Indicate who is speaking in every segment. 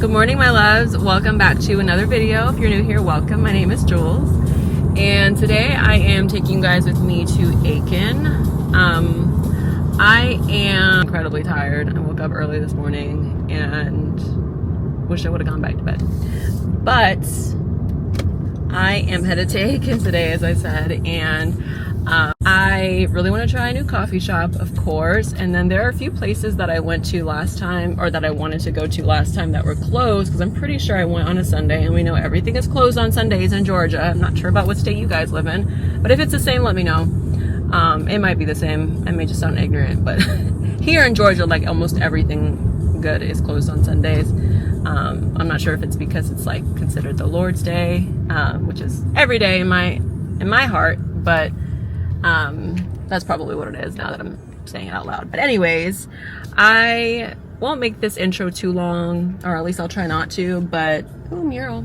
Speaker 1: Good morning, my loves. Welcome back to another video. If you're new here, welcome. My name is Jules, and today I am taking you guys with me to Aiken. I am incredibly tired. I woke up early this morning and wish I would have gone back to bed, but I am headed to Aiken today, as I said, and I really want to try a new coffee shop, of course, and then there are a few places that I went to last time, or that I wanted to go to last time, that were closed, because I'm pretty sure I went on a Sunday, and we know everything is closed on Sundays in Georgia. I'm not sure about what state you guys live in, but if it's the same, let me know. It might be the same. I may just sound ignorant, but here in Georgia, like, almost everything good is closed on Sundays. I'm not sure if it's because it's like considered the Lord's Day, which is every day in my heart, but that's probably what it is now that I'm saying it out loud. But anyways, I won't make this intro too long, or at least I'll try not to, but oh, mural.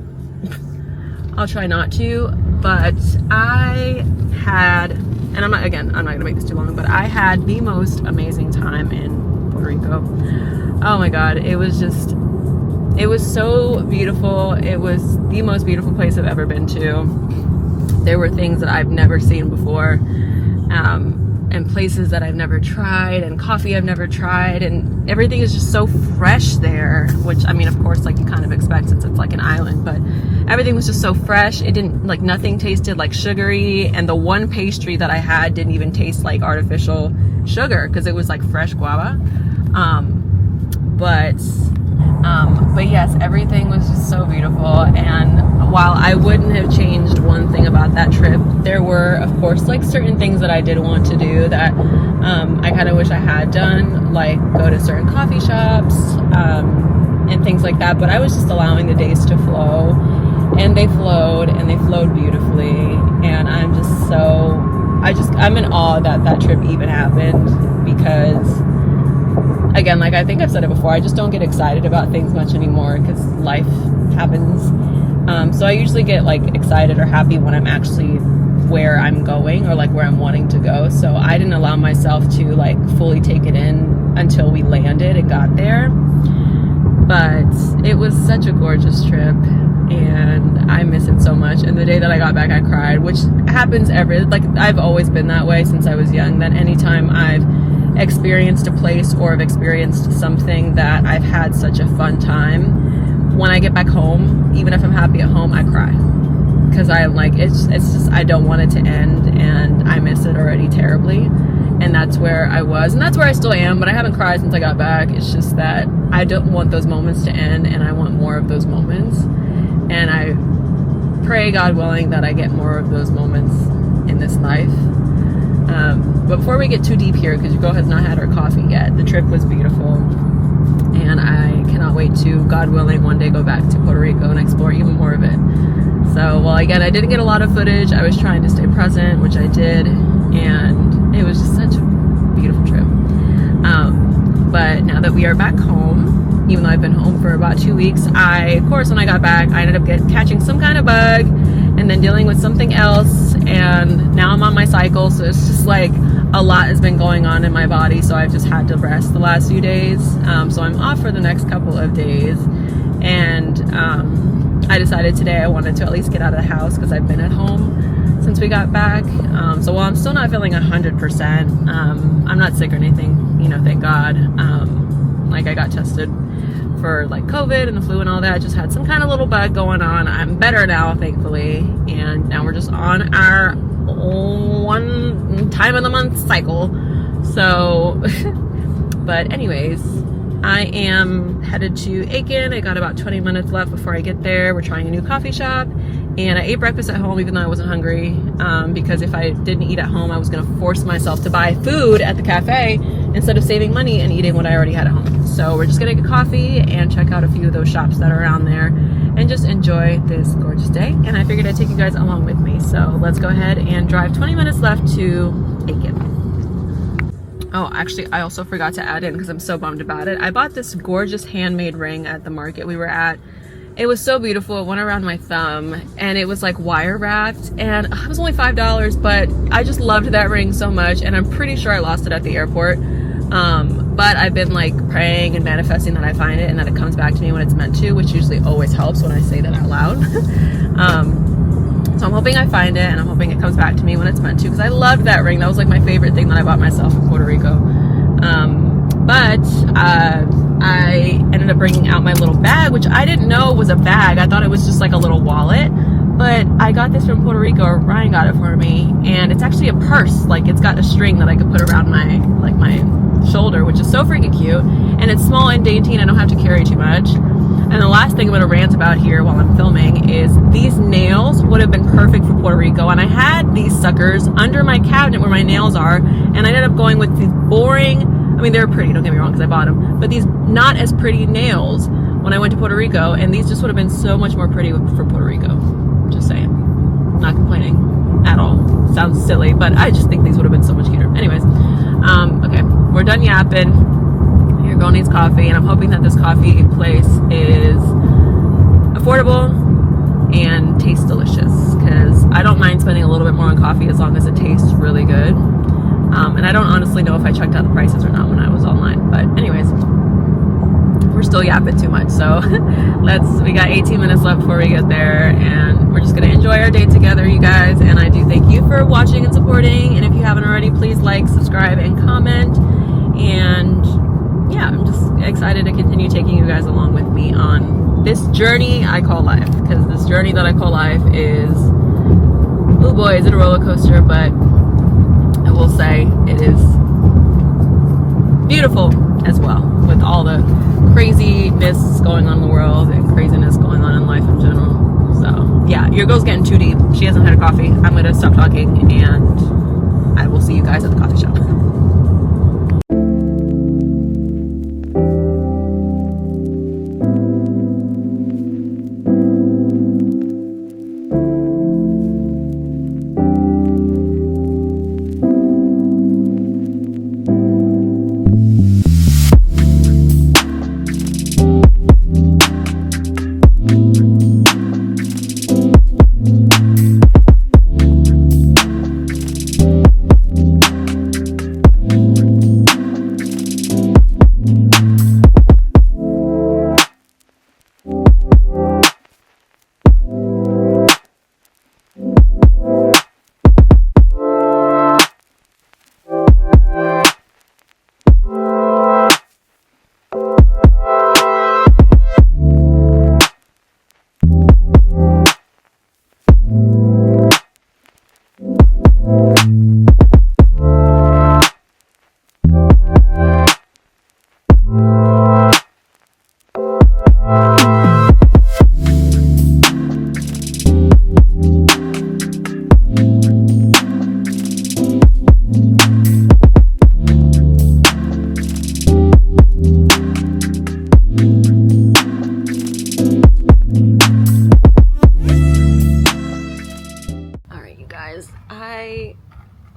Speaker 1: I'll try not to, but I had, and I'm not gonna make this too long, but I had the most amazing time in Puerto Rico. Oh my God, it was so beautiful. It was the most beautiful place I've ever been to. There were things that I've never seen before, and places that I've never tried, and coffee I've never tried, and everything is just so fresh there, which, I mean, of course, like, you kind of expect since it's like an island, but everything was just so fresh. It didn't, like, nothing tasted like sugary, and the one pastry that I had didn't even taste like artificial sugar, because it was like fresh guava. But yes, everything was just so beautiful, and while I wouldn't have changed one thing about that trip, there were, of course, like, certain things that I did want to do that I kind of wish I had done, like go to certain coffee shops and things like that, but I was just allowing the days to flow, and they flowed beautifully, and I'm in awe that that trip even happened, because again, like, I think I've said it before, I just don't get excited about things much anymore because life happens. So I usually get, like, excited or happy when I'm actually where I'm going, or like where I'm wanting to go. So I didn't allow myself to, like, fully take it in until we landed and got there. But it was such a gorgeous trip, and I miss it so much. And the day that I got back, I cried, which happens I've always been that way since I was young, that anytime I've experienced a place or have experienced something that I've had such a fun time, when I get back home, even if I'm happy at home, I cry, because I'm like, it's just, I don't want it to end, and I miss it already terribly. And that's where I was, and that's where I still am, but I haven't cried since I got back. It's just that I don't want those moments to end, and I want more of those moments, and I pray, God willing, that I get more of those moments in this life. But before we get too deep here, because your girl has not had her coffee yet, the trip was beautiful, and I cannot wait to, God willing, one day go back to Puerto Rico and explore even more of it. So, well, again, I didn't get a lot of footage. I was trying to stay present, which I did, and it was just such a beautiful trip. But now that we are back home, even though I've been home for about 2 weeks, of course, when I got back, I ended up catching some kind of bug, and then dealing with something else, and now I'm on my cycle, so it's just like a lot has been going on in my body, so I've just had to rest the last few days. So I'm off for the next couple of days, and I decided today I wanted to at least get out of the house, because I've been at home since we got back. So while I'm still not feeling 100%, I'm not sick or anything, thank God. Like, I got tested for, like, COVID and the flu and all that. Just had some kind of little bug going on. I'm better now, thankfully, and now we're just on our one time of the month cycle. So but anyways, I am headed to Aiken. I got about 20 minutes left before I get there. We're trying a new coffee shop, and I ate breakfast at home even though I wasn't hungry, because if I didn't eat at home, I was going to force myself to buy food at the cafe instead of saving money and eating what I already had at home. So we're just going to get coffee and check out a few of those shops that are around there and just enjoy this gorgeous day. And I figured I'd take you guys along with me. So let's go ahead and drive 20 minutes left to Aiken. Oh, actually, I also forgot to add in, because I'm so bummed about it, I bought this gorgeous handmade ring at the market we were at. It was so beautiful. It went around my thumb, and it was like wire wrapped, and it was only $5, but I just loved that ring so much, and I'm pretty sure I lost it at the airport. But I've been like praying and manifesting that I find it and that it comes back to me when it's meant to, which usually always helps when I say that out loud. So I'm hoping I find it, and I'm hoping it comes back to me when it's meant to, because I loved that ring. That was like my favorite thing that I bought myself in Puerto Rico. But I ended up bringing out my little bag, which I didn't know was a bag. I thought it was just like a little wallet. But I got this from Puerto Rico, or Ryan got it for me, and it's actually a purse. Like, it's got a string that I could put around my shoulder, which is so freaking cute, and it's small and dainty, and I don't have to carry too much. And the last thing I'm going to rant about here while I'm filming is these nails would have been perfect for Puerto Rico, and I had these suckers under my cabinet where my nails are, and I ended up going with these boring, I mean, they're pretty, don't get me wrong, because I bought them, but these not as pretty nails when I went to Puerto Rico, and these just would have been so much more pretty for Puerto Rico. Just saying. Not complaining at all. Sounds silly, but I just think these would have been so much cuter. Anyways, okay, we're done yapping. Your girl needs coffee, and I'm hoping that this coffee place is affordable and tastes delicious, because I don't mind spending a little bit more on coffee as long as it tastes really good. And I don't honestly know if I checked out the prices or not when I was online, but anyways, we're still yapping too much, so we got 18 minutes left before we get there, and we're just gonna enjoy our day together, you guys. And I do thank you for watching and supporting, and if you haven't already, please like, subscribe, and comment. And yeah, I'm just excited to continue taking you guys along with me on this journey I call life, because this journey that I call life is, oh boy, is it a roller coaster, but I will say it is beautiful as well, with all the craziness going on in the world and craziness going on in life in general. So yeah, your girl's getting too deep. She hasn't had a coffee. I'm gonna stop talking, and I will see you guys at the coffee shop.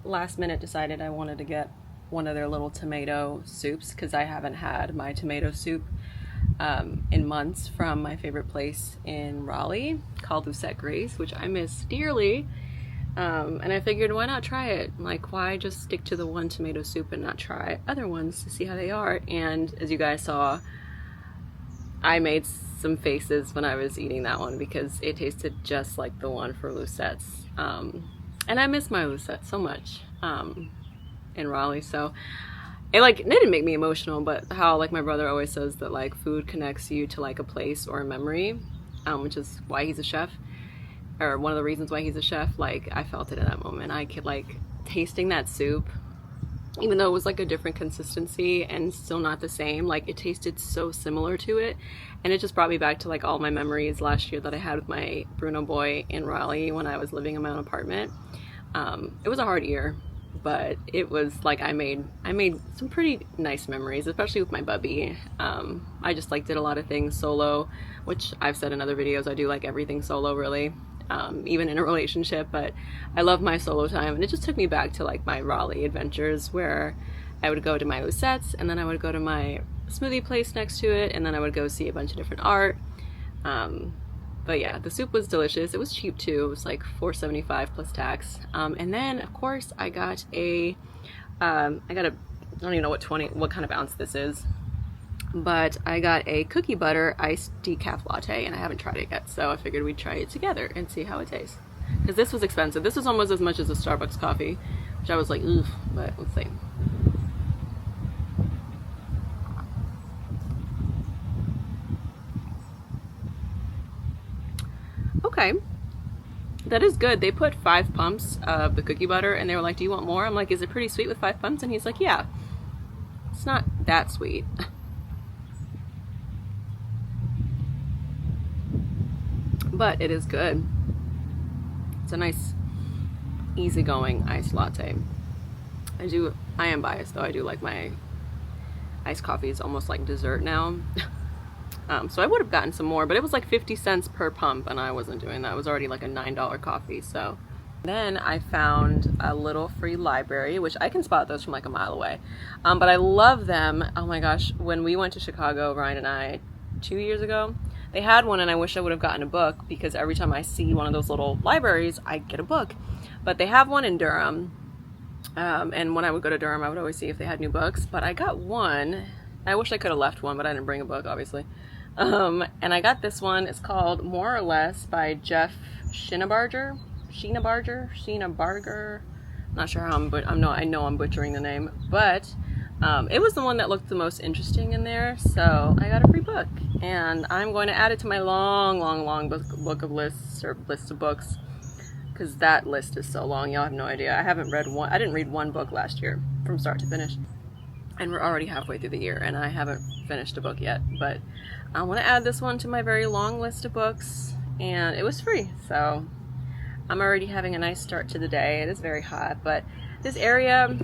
Speaker 1: Last minute decided I wanted to get one of their little tomato soups, because I haven't had my tomato soup in months from my favorite place in Raleigh called Lucette Grace, which I miss dearly. And I figured, why not try it? Like, why just stick to the one tomato soup and not try other ones to see how they are? And as you guys saw, I made some faces when I was eating that one, because it tasted just like the one for Lucette's. And I miss my Lucette so much in Raleigh. So it didn't make me emotional, but how like my brother always says that like food connects you to like a place or a memory, which is why he's a chef, or one of the reasons why he's a chef. Like, I felt it in that moment. I could like tasting that soup, even though it was like a different consistency and still not the same, like it tasted so similar to it, and it just brought me back to like all my memories last year that I had with my Bruno boy in Raleigh when I was living in my own apartment. It was a hard year, but it was like I made some pretty nice memories, especially with my bubby. I just like did a lot of things solo, which I've said in other videos, I do like everything solo really. Even in a relationship, but I love my solo time, and it just took me back to like my Raleigh adventures, where I would go to my Lucette's, and then I would go to my smoothie place next to it, and then I would go see a bunch of different art. But yeah, the soup was delicious. It was cheap too. It was like $4.75 plus tax. And then of course I got a don't even know what kind of ounce this is. But I got a cookie butter iced decaf latte, and I haven't tried it yet, so I figured we'd try it together and see how it tastes. Because this was expensive. This was almost as much as a Starbucks coffee, which I was like, ugh, but let's see. Okay, that is good. They put 5 pumps of the cookie butter, and they were like, do you want more? I'm like, is it pretty sweet with 5 pumps? And he's like, yeah. It's not that sweet. But it is good. It's a nice, easygoing iced latte. I am biased though. I do like my iced coffee. It's almost like dessert now. So I would have gotten some more, but it was like 50 cents per pump, and I wasn't doing that. It was already like a $9 coffee. So then I found a little free library, which I can spot those from like a mile away. But I love them. Oh my gosh, when we went to Chicago, Ryan and I, 2 years ago, they had one, and I wish I would have gotten a book, because every time I see one of those little libraries, I get a book. But they have one in Durham, and when I would go to Durham, I would always see if they had new books. But I got one. I wish I could have left one, but I didn't bring a book, obviously. And I got this one. It's called More or Less by Jeff Shinabarger. Not sure how I know I'm butchering the name, but it was the one that looked the most interesting in there, so I got a free book, and I'm going to add it to my long book of lists, or list of books, because that list is so long, y'all have no idea. I didn't read one book last year from start to finish, and we're already halfway through the year, and I haven't finished a book yet, but I want to add this one to my very long list of books, and it was free, so I'm already having a nice start to the day. It is very hot, but this area,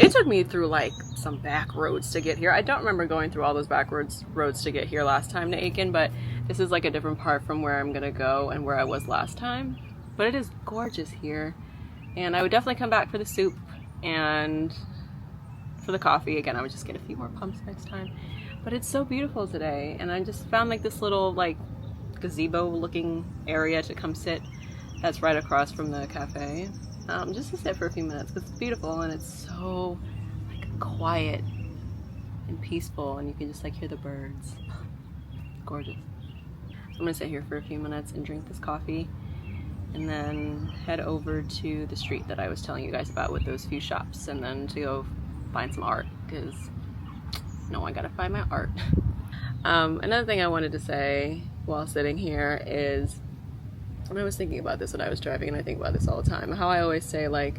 Speaker 1: it took me through like some back roads to get here. I don't remember going through all those back roads to get here last time to Aiken, but this is like a different part from where I'm gonna go and where I was last time. But it is gorgeous here, and I would definitely come back for the soup and for the coffee. Again, I would just get a few more pumps next time. But it's so beautiful today, and I just found like this little like gazebo looking area to come sit that's right across from the cafe, just to sit for a few minutes, because it's beautiful and it's so like quiet and peaceful, and you can just like hear the birds. Gorgeous. So I'm gonna sit here for a few minutes and drink this coffee, and then head over to the street that I was telling you guys about with those few shops, and then to go find some art, because I gotta find my art. Another thing I wanted to say while sitting here is, and I was thinking about this when I was driving, and I think about this all the time, how I always say like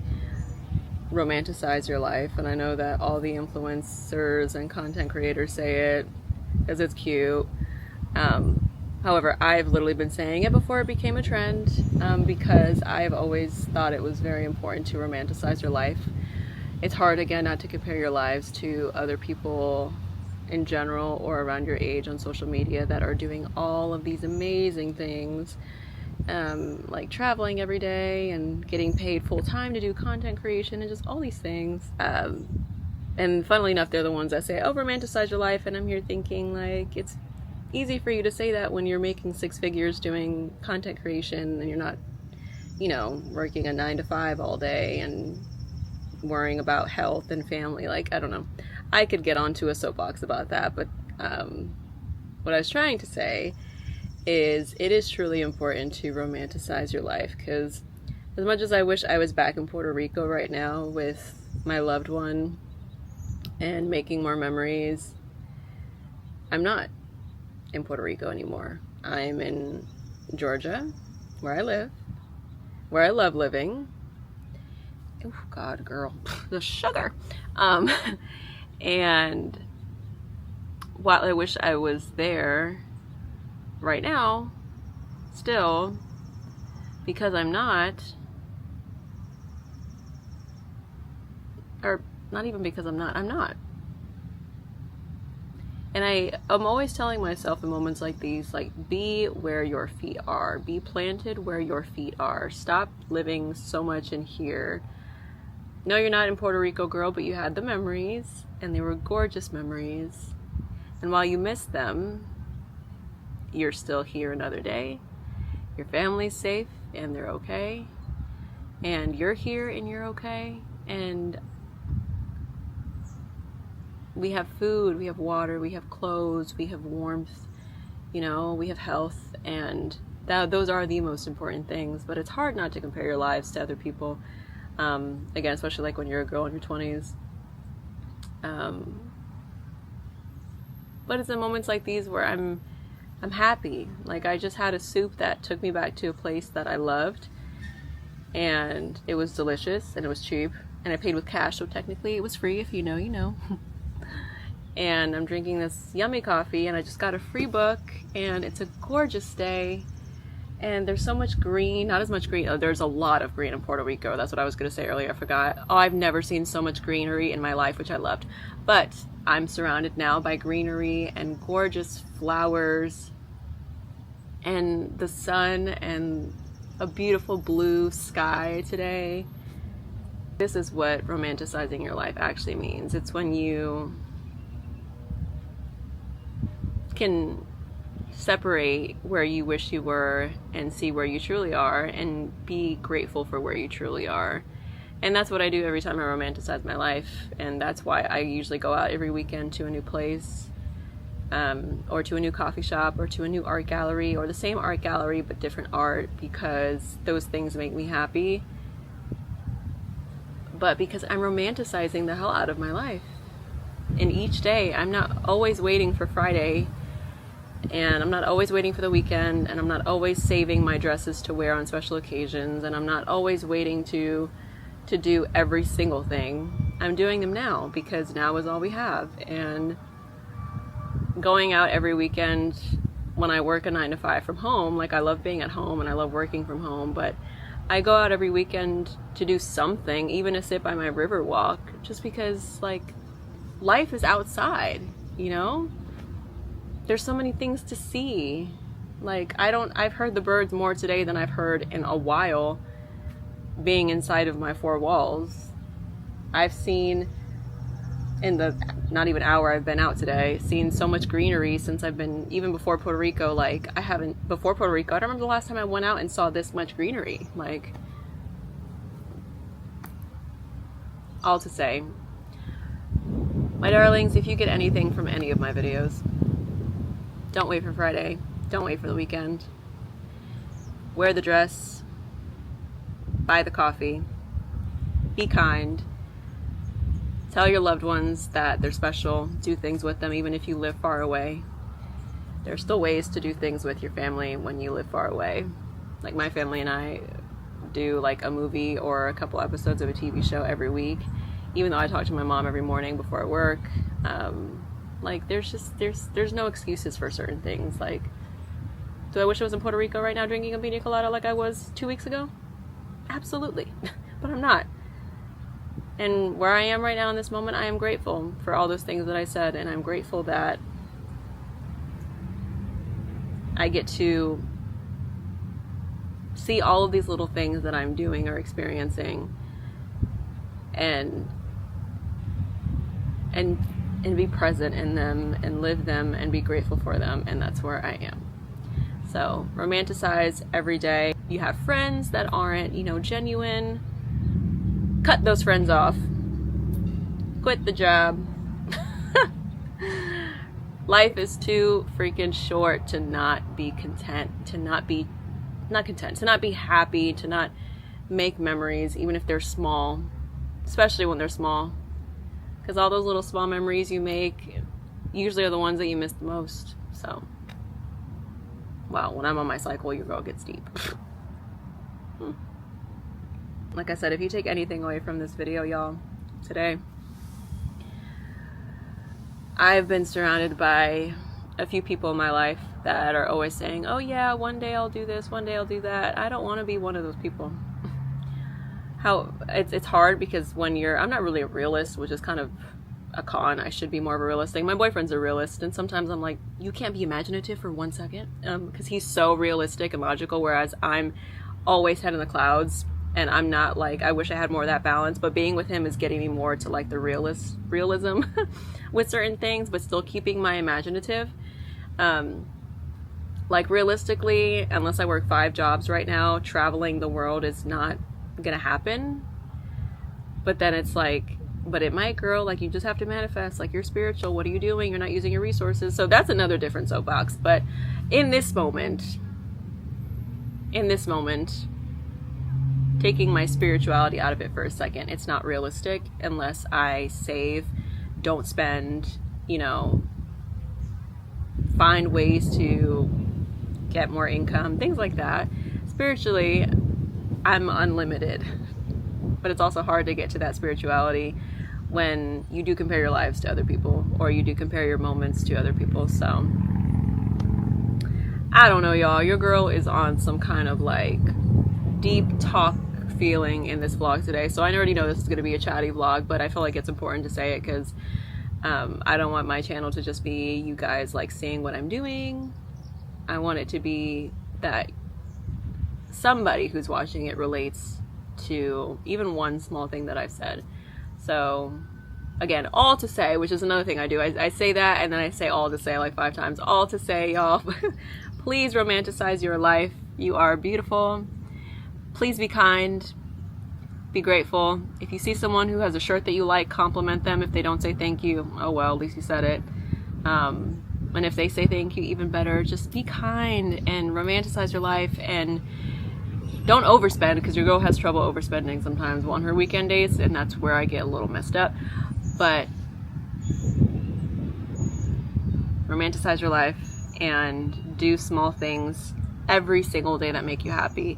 Speaker 1: romanticize your life, and I know that all the influencers and content creators say it because it's cute. However, I've literally been saying it before it became a trend, because I've always thought it was very important to romanticize your life. It's hard, again, not to compare your lives to other people in general or around your age on social media that are doing all of these amazing things, like traveling every day and getting paid full-time to do content creation and just all these things. And funnily enough, they're the ones that say, oh, romanticize your life, and I'm here thinking like, it's easy for you to say that when you're making 6 figures doing content creation, and you're not, working a 9 to 5 all day and worrying about health and family. Like, I don't know, I could get onto a soapbox about that, but what I was trying to say is it is truly important to romanticize your life, because as much as I wish I was back in Puerto Rico right now with my loved one and making more memories, I'm not in Puerto Rico anymore. I'm in Georgia, where I live, where I love living. Oh God, girl, the sugar. And while I wish I was there right now, still, because I'm not, or not even because I'm not. And I'm always telling myself in moments like these, like, be where your feet are. Be planted where your feet are. Stop living so much in here. No, you're not in Puerto Rico, girl, but you had the memories, and they were gorgeous memories. And while you miss them, you're still here another day. Your family's safe, and they're okay. And you're here, and you're okay. And We have food, we have water, we have clothes, we have warmth, you know, we have health, and those are the most important things. But it's hard not to compare your lives to other people. Again, especially like when you're a girl in your 20s. But it's in moments like these where I'm happy. Like, I just had a soup that took me back to a place that I loved, and it was delicious, and it was cheap, and I paid with cash, so technically it was free. If you know, you know. And I'm drinking this yummy coffee, and I just got a free book, and it's a gorgeous day, and there's so much green. Not as much green. Oh, there's a lot of green in Puerto Rico. That's what I was going to say earlier. I forgot. Oh, I've never seen so much greenery in my life, which I loved. But I'm surrounded now by greenery and gorgeous flowers and the sun and a beautiful blue sky today. This is what romanticizing your life actually means. It's when you can separate where you wish you were and see where you truly are, and be grateful for where you truly are. And that's what I do every time I romanticize my life, and that's why I usually go out every weekend to a new place, or to a new coffee shop, or to a new art gallery, or the same art gallery but different art, because those things make me happy. But because I'm romanticizing the hell out of my life. And each day, I'm not always waiting for Friday, and I'm not always waiting for the weekend, and I'm not always saving my dresses to wear on special occasions, and I'm not always waiting to do every single thing. I'm doing them now, because now is all we have. And going out every weekend when I work a 9-to-5 from home, like, I love being at home and I love working from home, but I go out every weekend to do something, even to sit by my river walk, just because, like, life is outside, you know? There's so many things to see. Like, I've heard the birds more today than I've heard in a while being inside of my four walls. I've seen, in the not even hour I've been out today, seen so much greenery since I've been, even before Puerto Rico. Like, before Puerto Rico, I don't remember the last time I went out and saw this much greenery. Like, all to say, my darlings, if you get anything from any of my videos, don't wait for Friday. Don't wait for the weekend. Wear the dress. Buy the coffee. Be kind. Tell your loved ones that they're special. Do things with them even if you live far away. There's still ways to do things with your family when you live far away. Like, my family and I do like a movie or a couple episodes of a TV show every week, even though I talk to my mom every morning before I work. Like, there's no excuses for certain things. Like, do I wish I was in Puerto Rico right now drinking a pina colada like I was 2 weeks ago? Absolutely. But I'm not. And where I am right now in this moment, I am grateful for all those things that I said, and I'm grateful that I get to see all of these little things that I'm doing or experiencing, and be present in them and live them and be grateful for them, and that's where I am. So romanticize every day. You have friends that aren't, you know, genuine. Cut those friends off. Quit the job. Life is too freaking short to not be content, to not be happy, to not make memories, even if they're small, especially when they're small. Because all those little small memories you make usually are the ones that you miss the most. So, wow, when I'm on my cycle, your girl gets deep. Like I said, if you take anything away from this video, y'all, today, I've been surrounded by a few people in my life that are always saying, oh yeah, one day I'll do this, one day I'll do that. I don't want to be one of those people. It's hard because when I'm not really a realist, which is kind of a con. I should be more of a realist. My boyfriend's a realist, and sometimes I'm like, you can't be imaginative for 1 second, because he's so realistic and logical, whereas I'm always head in the clouds, and I'm not. Like, I wish I had more of that balance, but being with him is getting me more to like the realism with certain things, but still keeping my imaginative. Like, realistically, unless I work 5 jobs right now, traveling the world is not gonna happen. But then it's like, But it might, girl. Like, you just have to manifest. Like, you're spiritual. What are you doing? You're not using your resources. So that's another different soapbox. But in this moment, taking my spirituality out of it for a second, it's not realistic unless I save, don't spend, you know, find ways to get more income, things like that. Spiritually, I'm unlimited. But it's also hard to get to that spirituality when you do compare your lives to other people, or you do compare your moments to other people. So I don't know, y'all. Your girl is on some kind of like deep talk feeling in this vlog today. So I already know this is going to be a chatty vlog, but I feel like it's important to say it because I don't want my channel to just be you guys like seeing what I'm doing. I want it to be that somebody who's watching it relates to even one small thing that I've said. So again, all to say, which is another thing I do. I say that and then I say all to say like 5 times. All to say, y'all, please romanticize your life. You are beautiful. Please be kind. Be grateful. If you see someone who has a shirt that you like, compliment them. If they don't say thank you, oh well, at least you said it. And if they say thank you, even better. Just be kind and romanticize your life, and don't overspend, because your girl has trouble overspending sometimes on her weekend days, and that's where I get a little messed up. But romanticize your life and do small things every single day that make you happy.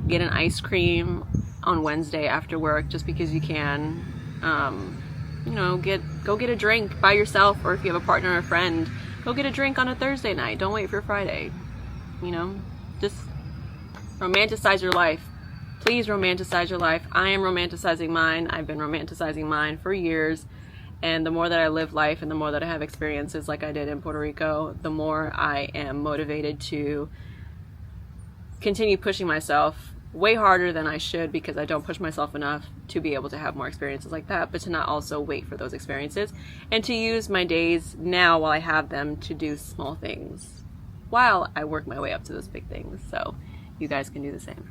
Speaker 1: Get an ice cream on Wednesday after work just because you can. You know, go get a drink by yourself, or if you have a partner or a friend, go get a drink on a Thursday night. Don't wait for Friday. You know, just romanticize your life. Please romanticize your life. I am romanticizing mine. I've been romanticizing mine for years. And the more that I live life and the more that I have experiences like I did in Puerto Rico, the more I am motivated to continue pushing myself way harder than I should, because I don't push myself enough to be able to have more experiences like that, but to not also wait for those experiences, and to use my days now while I have them to do small things while I work my way up to those big things. So you guys can do the same.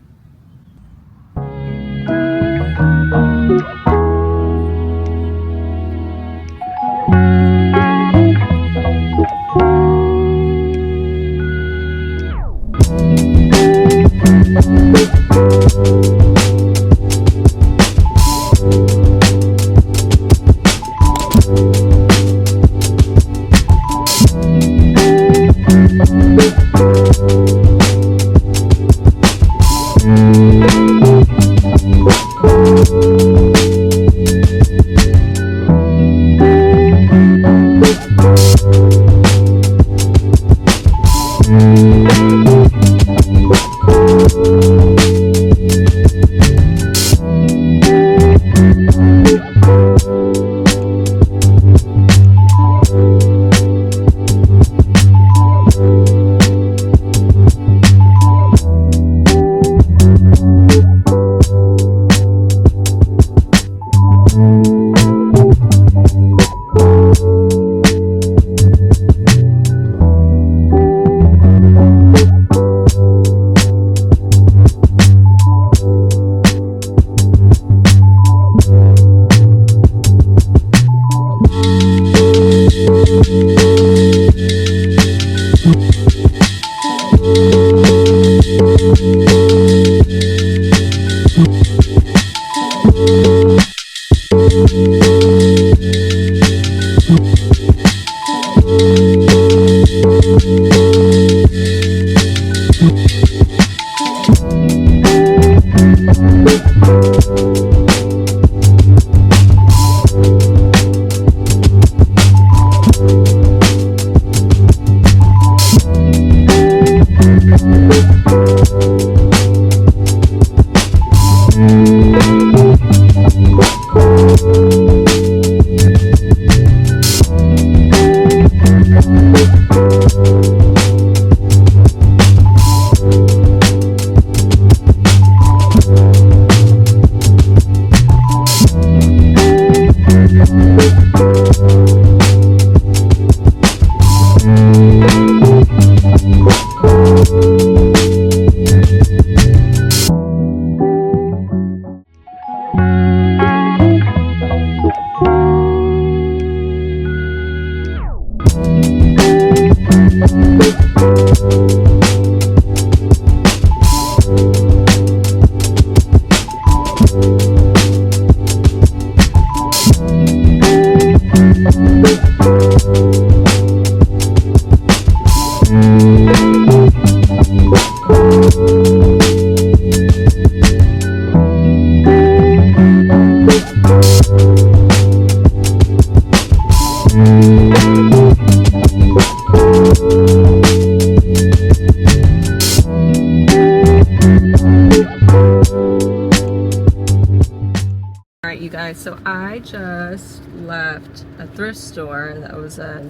Speaker 1: just left a thrift store that was a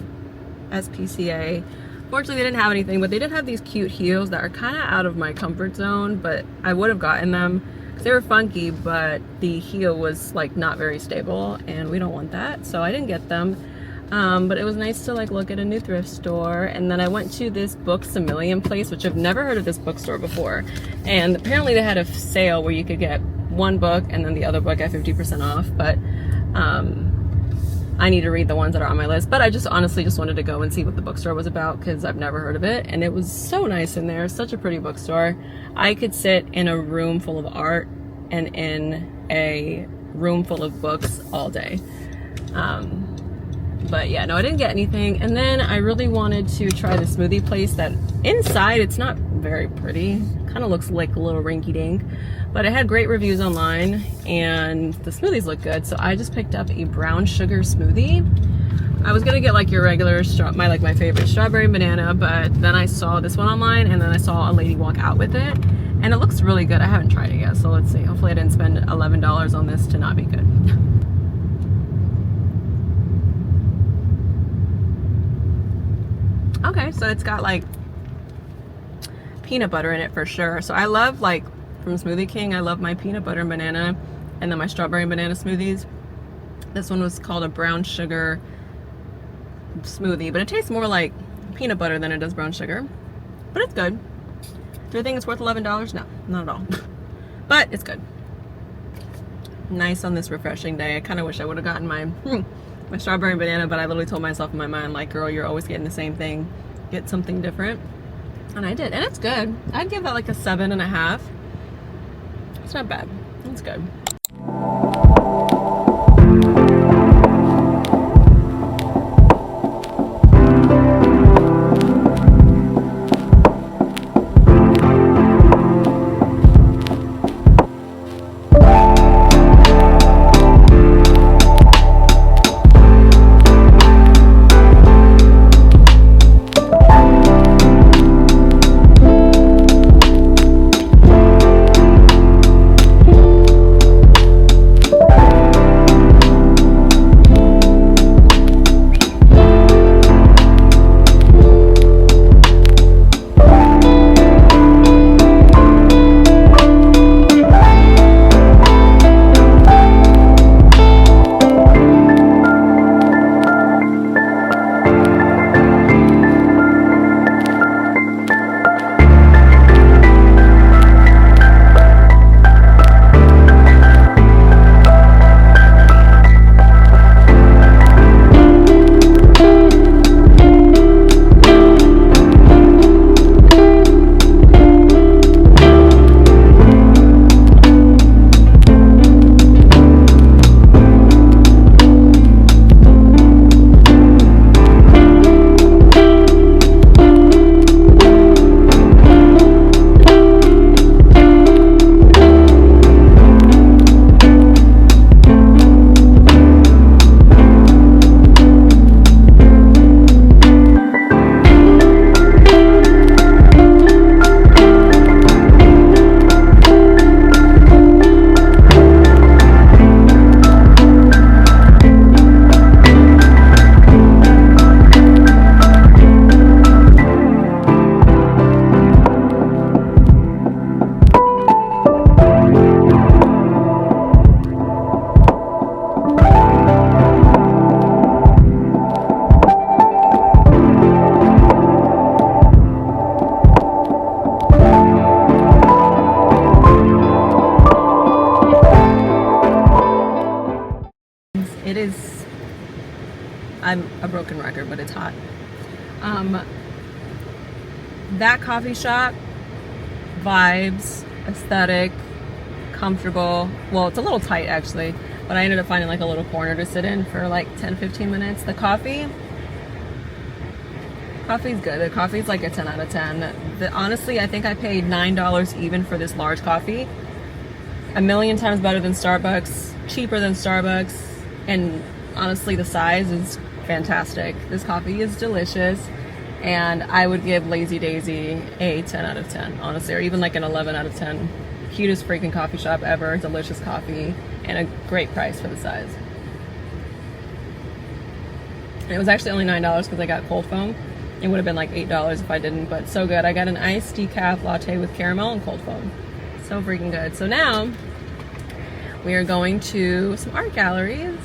Speaker 1: SPCA. Fortunately, they didn't have anything, but they did have these cute heels that are kind of out of my comfort zone, but I would have gotten them because they were funky, but the heel was like not very stable and we don't want that, so I didn't get them. But it was nice to like look at a new thrift store. And then I went to this Books A Million place, which I've never heard of this bookstore before, and apparently they had a sale where you could get one book and then the other book at 50% off, but I need to read the ones that are on my list. But I just honestly just wanted to go and see what the bookstore was about because I've never heard of it, and it was so nice in there. Such a pretty bookstore. I could sit in a room full of art and in a room full of books all day. But yeah, no, I didn't get anything. And then I really wanted to try the smoothie place that inside it's not very pretty, kind of looks like a little rinky-dink, but it had great reviews online and the smoothies look good. So I just picked up a brown sugar smoothie. I was gonna get like your regular my favorite strawberry and banana, but then I saw this one online and then I saw a lady walk out with it and it looks really good. I haven't tried it yet, so let's see. Hopefully I didn't spend $11 on this to not be good. Okay, so it's got like peanut butter in it for sure. So I love, like, from Smoothie King, I love my peanut butter and banana and then my strawberry and banana smoothies. This one was called a brown sugar smoothie, but it tastes more like peanut butter than it does brown sugar. But it's good. Do I think it's worth $11? No, not at all. But it's good. Nice on this refreshing day. I kind of wish I would have gotten my strawberry and banana, but I literally told myself in my mind, like, girl, you're always getting the same thing. Get something different. And I did, and it's good. I'd give that like a 7.5. It's not bad. It's good. It is, I'm a broken record, but it's hot. That coffee shop, vibes, aesthetic, comfortable. Well, it's a little tight actually, but I ended up finding like a little corner to sit in for like 10-15 minutes. The coffee's good. The coffee's like a 10 out of 10. Honestly, I think I paid $9 even for this large coffee. A million times better than Starbucks, cheaper than Starbucks, and honestly the size is fantastic. This coffee is delicious, and I would give Lazy Daisy a 10 out of 10, honestly, or even like an 11 out of 10. Cutest freaking coffee shop ever, delicious coffee, and a great price for the size. It was actually only $9 because I got cold foam. It would have been like $8 if I didn't, but so good. I got an iced decaf latte with caramel and cold foam. So freaking good. So now we are going to some art galleries,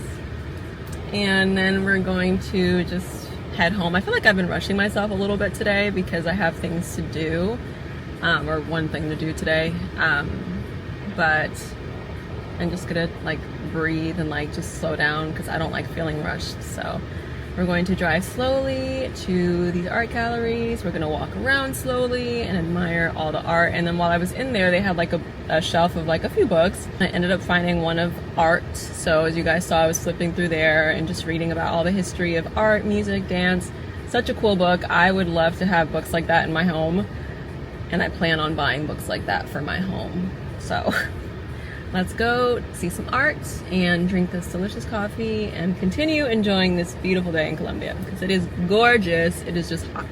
Speaker 1: and then we're going to just head home. I feel like I've been rushing myself a little bit today because I have things to do, or one thing to do today. But I'm just gonna like breathe and like just slow down because I don't like feeling rushed. So we're going to drive slowly to these art galleries. We're gonna walk around slowly and admire all the art. And then while I was in there, they had like a shelf of like a few books. I ended up finding one of art. So as you guys saw, I was flipping through there and just reading about all the history of art, music, dance. Such a cool book. I would love to have books like that in my home. And I plan on buying books like that for my home. So let's go see some art and drink this delicious coffee and continue enjoying this beautiful day in Colombia because it is gorgeous. It is just hot.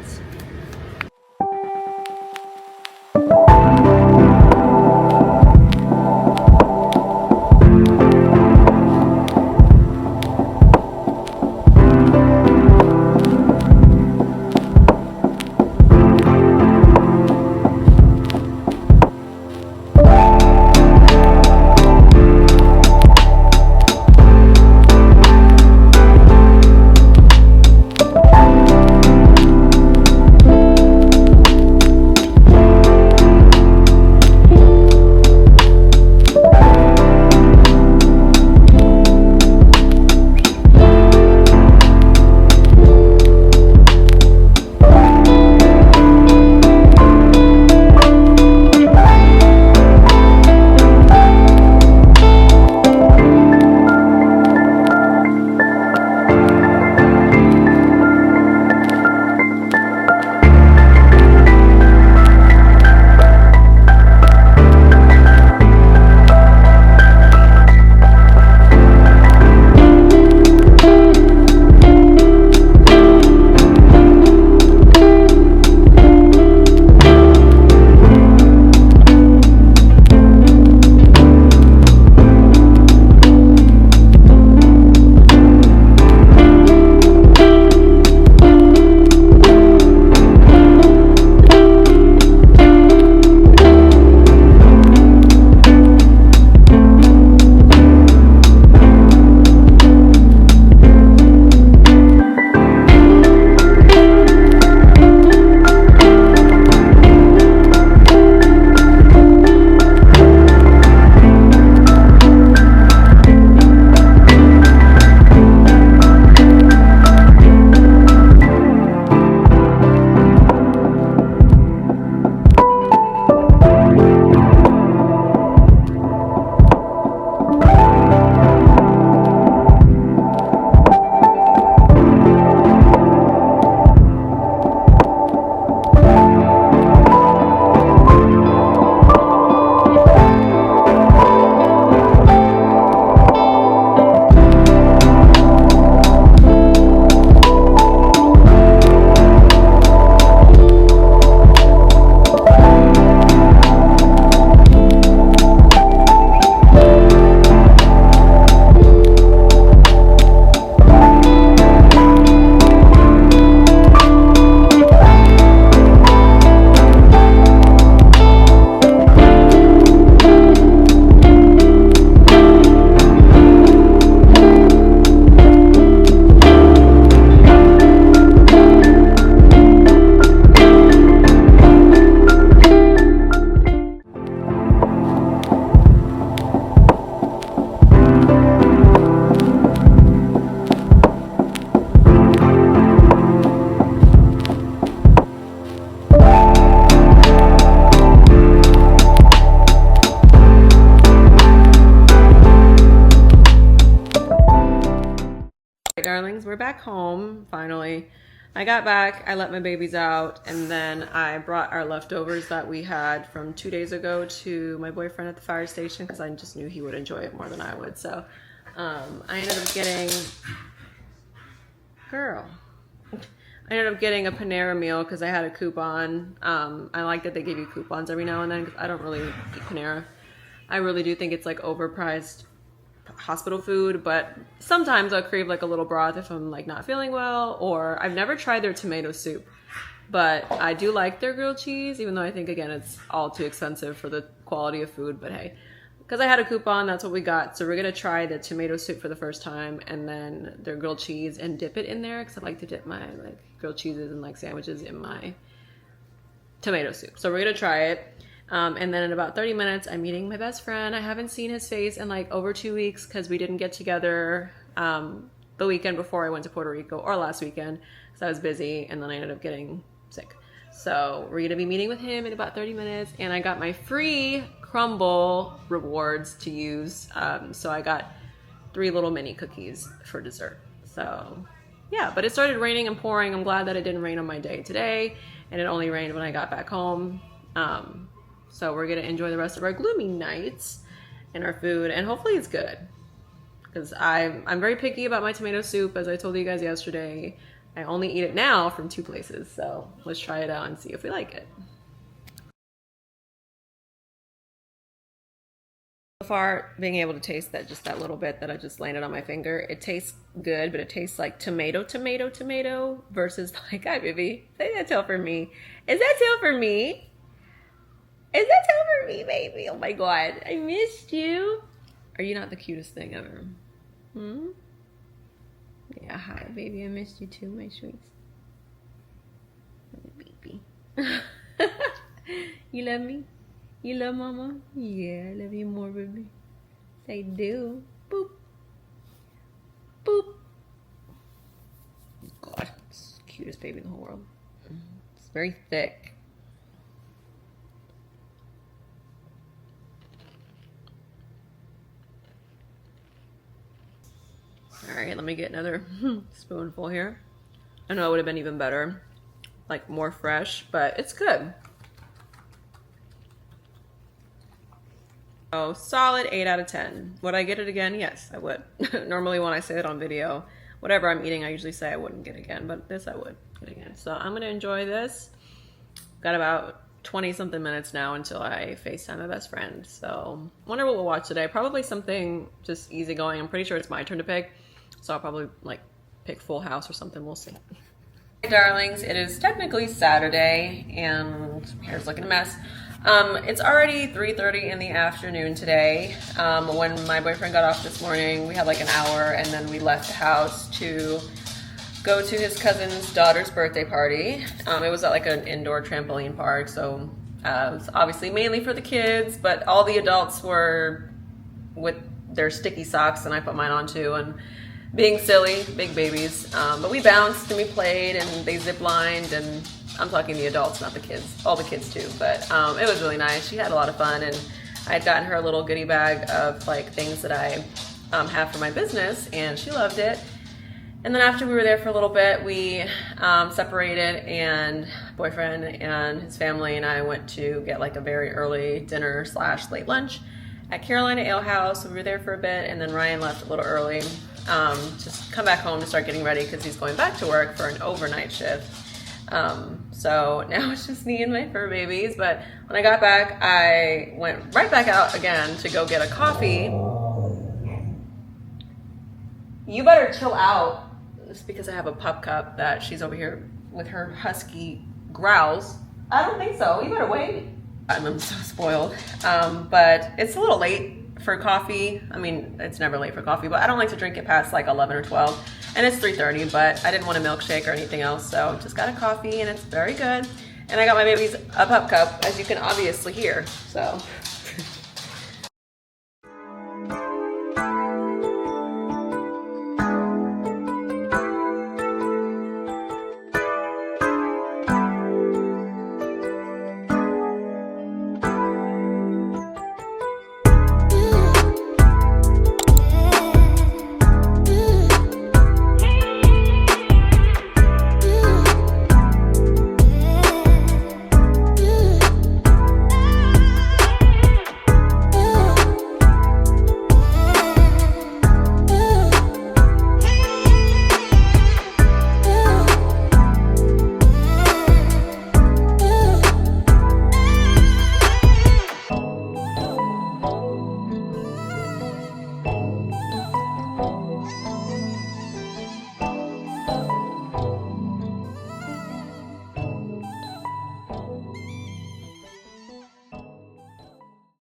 Speaker 1: Darlings, we're back home finally. I got back, I let my babies out, and then I brought our leftovers that we had from 2 days ago to my boyfriend at the fire station because I just knew he would enjoy it more than I would. So I ended up getting I ended up getting a Panera meal because I had a coupon. I like that they give you coupons every now and then because I don't really eat Panera. I really do think it's like overpriced hospital food, but sometimes I'll crave like a little broth if I'm like not feeling well, or I've never tried their tomato soup, but I do like their grilled cheese, even though I think again it's all too expensive for the quality of food. But hey, because I had a coupon, that's what we got. So we're gonna try the tomato soup for the first time, and then their grilled cheese, and dip it in there because I like to dip my like grilled cheeses and like sandwiches in my tomato soup. So we're gonna try it. And then in about 30 minutes, I'm meeting my best friend. I haven't seen his face in like over 2 weeks because we didn't get together the weekend before I went to Puerto Rico, or last weekend, because I was busy, and then I ended up getting sick. So we're gonna be meeting with him in about 30 minutes, and I got my free crumble rewards to use. So I got 3 little mini cookies for dessert. So yeah, but it started raining and pouring. I'm glad that it didn't rain on my day today, and it only rained when I got back home. So we're gonna enjoy the rest of our gloomy nights and our food, and hopefully it's good, because I'm very picky about my tomato soup. As I told you guys yesterday, I only eat it now from 2 places, so let's try it out and see if we like it. So far, being able to taste that, just that little bit that I just landed on my finger, it tastes good, but it tastes like tomato versus like, hi baby, say that tail for me. Is that tail for me? Is that tail for me, baby? Oh my God, I missed you. Are you not the cutest thing ever? Hmm? Yeah, hi baby, I missed you too, my sweets. Baby. You love me? You love mama? Yeah, I love you more, baby. I do. Boop. Boop. God, it's the cutest baby in the whole world. It's very thick. All right, let me get another spoonful here. I know it would have been even better, like more fresh, but it's good. Oh, solid 8 out of 10. Would I get it again? Yes, I would. Normally when I say it on video, whatever I'm eating, I usually say I wouldn't get again, but this I would get again. So I'm gonna enjoy this. Got about 20 something minutes now until I FaceTime my best friend. So wonder what we'll watch today. Probably something just easygoing. I'm pretty sure it's my turn to pick. So I'll probably like pick Full House or something, we'll see. Hey darlings, it is technically Saturday and hair's looking a mess. It's already 3:30 in the afternoon today. When my boyfriend got off this morning, we had like an hour, and then we left the house to go to his cousin's daughter's birthday party. It was at like an indoor trampoline park, so it was obviously mainly for the kids, but all the adults were with their sticky socks, and I put mine on too, and being silly, big babies. But we bounced and we played and they zip lined, and I'm talking the adults, not the kids, all the kids too. But it was really nice. She had a lot of fun, and I had gotten her a little goodie bag of like things that I have for my business, and she loved it. And then after we were there for a little bit, we separated, and boyfriend and his family and I went to get like a very early dinner / late lunch at Carolina Ale House. We were there for a bit, and then Ryan left a little early. Just come back home to start getting ready because he's going back to work for an overnight shift. So now it's just me and my fur babies. But when I got back, I went right back out again to go get a coffee. You better chill out. It's because I have a pup cup that she's over here with her husky growls. I don't think so. You better wait. I'm so spoiled. But it's a little late for coffee. I mean, it's never late for coffee, but I don't like to drink it past like 11 or 12. And it's 3:30, but I didn't want a milkshake or anything else, so just got a coffee, and it's very good. And I got my babies a pup cup, as you can obviously hear. So